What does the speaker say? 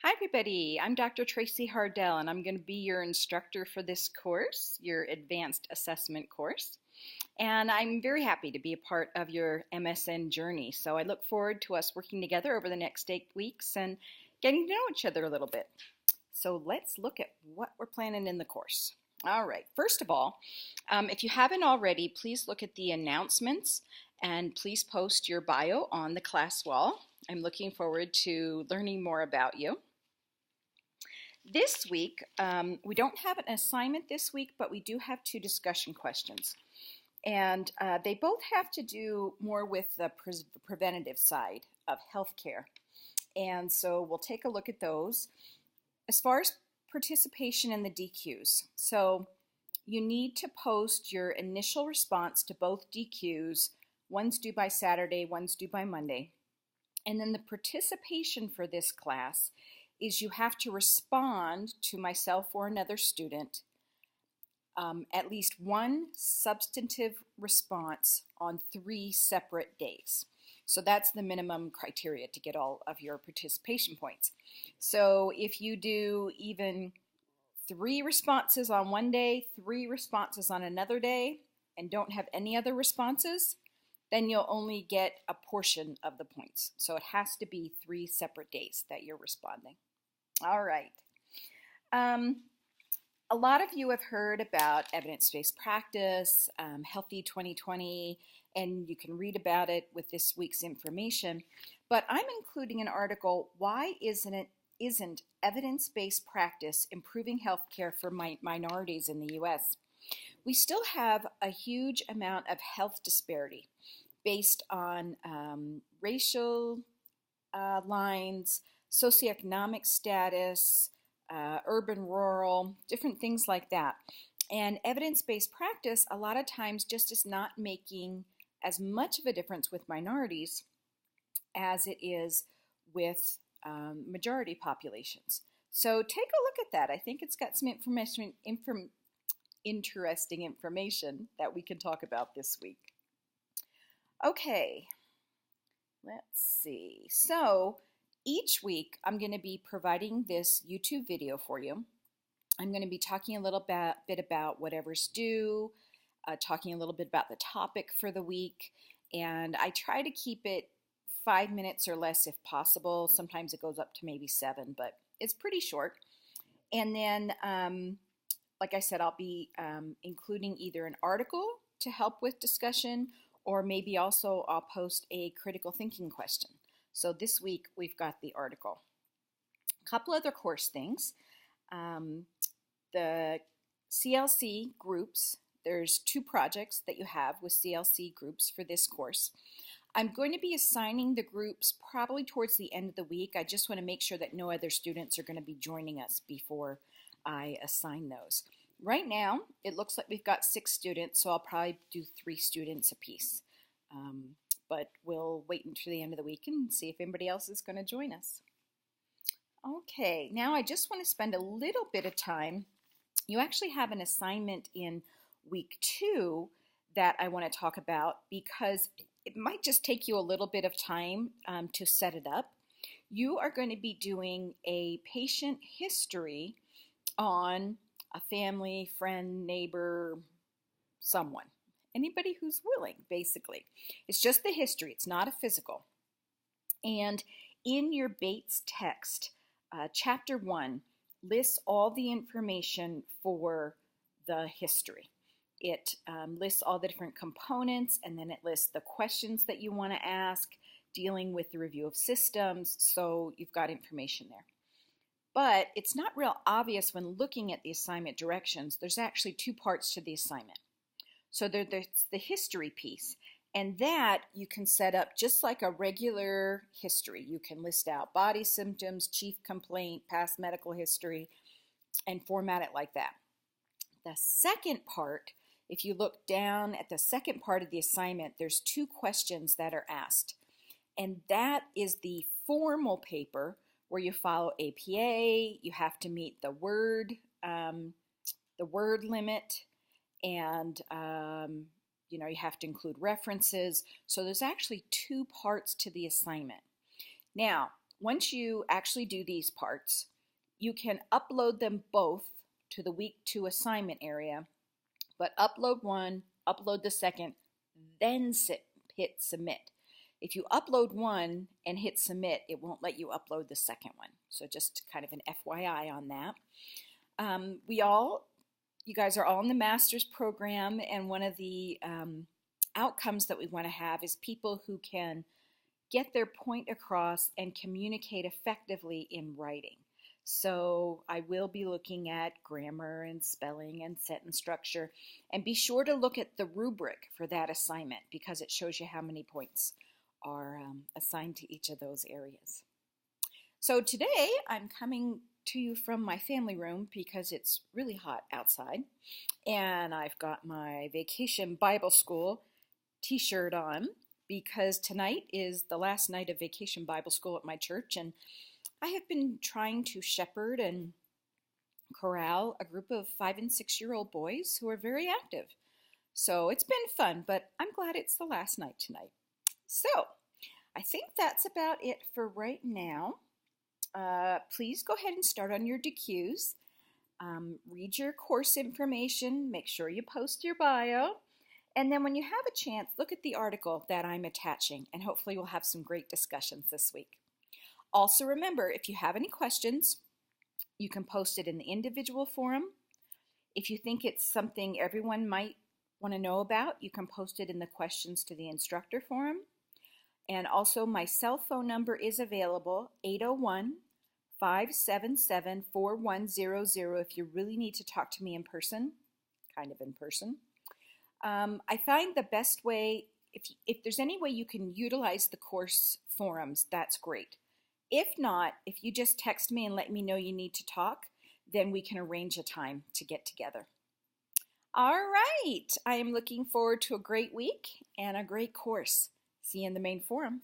Hi everybody, I'm Dr. Tracy Hardell and I'm going to be your instructor for this course, your Advanced Assessment course. And I'm very happy to be a part of your MSN journey. So I look forward to us working together over the next 8 weeks and getting to know each other a little bit. So let's look at what we're planning in the course. All right, first of all, if you haven't already, please look at the announcements and please post your bio on the class wall. I'm looking forward to learning more about you. This week, we don't have an assignment this week, but we do have 2 discussion questions. And they both have to do more with the preventative side of healthcare. And so we'll take a look at those. As far as participation in the DQs, so you need to post your initial response to both DQs. One's due by Saturday, one's due by Monday. And then the participation for this class is you have to respond to myself or another student at least one substantive response on 3 separate days. So that's the minimum criteria to get all of your participation points. So if you do even 3 responses on one day, 3 responses on another day, and don't have any other responses, then you'll only get a portion of the points. So it has to be 3 separate days that you're responding. All right. A lot of you have heard about evidence-based practice, Healthy 2020, and you can read about it with this week's information. But I'm including an article, Why Isn't Evidence-Based Practice Improving Healthcare for Minorities in the U.S.? We still have a huge amount of health disparity based on racial lines, socioeconomic status, urban, rural, different things like that. And evidence-based practice a lot of times just is not making as much of a difference with minorities as it is with majority populations. So take a look at that. I think it's got some interesting information that we can talk about this week. Okay, let's see. So each week, I'm going to be providing this YouTube video for you. I'm going to be talking a little bit about whatever's due, talking a little bit about the topic for the week, and I try to keep it 5 minutes or less if possible. Sometimes it goes up to maybe 7, but it's pretty short. And then, like I said, I'll be including either an article to help with discussion, or maybe also I'll post a critical thinking question. So this week we've got the article. A couple other course things. The CLC groups, there's 2 projects that you have with CLC groups for this course. I'm going to be assigning the groups probably towards the end of the week. I just want to make sure that no other students are going to be joining us before I assign those. Right now, it looks like we've got 6 students, so I'll probably do 3 students apiece. But we'll wait until the end of the week and see if anybody else is going to join us. Okay, now I just want to spend a little bit of time. You actually have an assignment in week 2 that I want to talk about because it might just take you a little bit of time to set it up. You are going to be doing a patient history on a family, friend, neighbor, someone. Anybody who's willing, basically. It's just the history. It's not a physical. And in your Bates text, Chapter 1 lists all the information for the history. It lists all the different components, and then it lists the questions that you want to ask, dealing with the review of systems, so you've got information there. But it's not real obvious when looking at the assignment directions. There's actually 2 parts to the assignment. So there's the history piece, and that you can set up just like a regular history. You can list out body symptoms, chief complaint, past medical history, and format it like that. The second part, if you look down at the second part of the assignment, there's 2 questions that are asked, and that is the formal paper where you follow APA. You have to meet the word limit. And you have to include references. So there's actually 2 parts to the assignment. Now, Once you actually do these parts, you can upload them both to the week 2 assignment area, but upload one, upload the second, then hit submit. If you upload one and hit submit, it won't let you upload the second one. So just kind of an FYI on that. You guys are all in the master's program, and one of the outcomes that we want to have is people who can get their point across and communicate effectively in writing. So I will be looking at grammar and spelling and sentence structure, and be sure to look at the rubric for that assignment because it shows you how many points are assigned to each of those areas. So today I'm coming to you from my family room because it's really hot outside, and I've got my Vacation Bible School t-shirt on because tonight is the last night of Vacation Bible School at my church, and I have been trying to shepherd and corral a group of 5- and 6-year-old boys who are very active. So it's been fun, but I'm glad it's the last night tonight. So I think that's about it for right now. Please go ahead and start on your DQs. Read your course information, make sure you post your bio, and then when you have a chance, look at the article that I'm attaching, and hopefully we'll have some great discussions this week. Also remember, if you have any questions, you can post it in the individual forum. If you think it's something everyone might want to know about, you can post it in the questions to the instructor forum. And also my cell phone number is available, 801-577-4100 if you really need to talk to me in person, kind of in person. I find the best way, if there's any way you can utilize the course forums, that's great. If not, if you just text me and let me know you need to talk, then we can arrange a time to get together. All right, I am looking forward to a great week and a great course. See you in the main forum.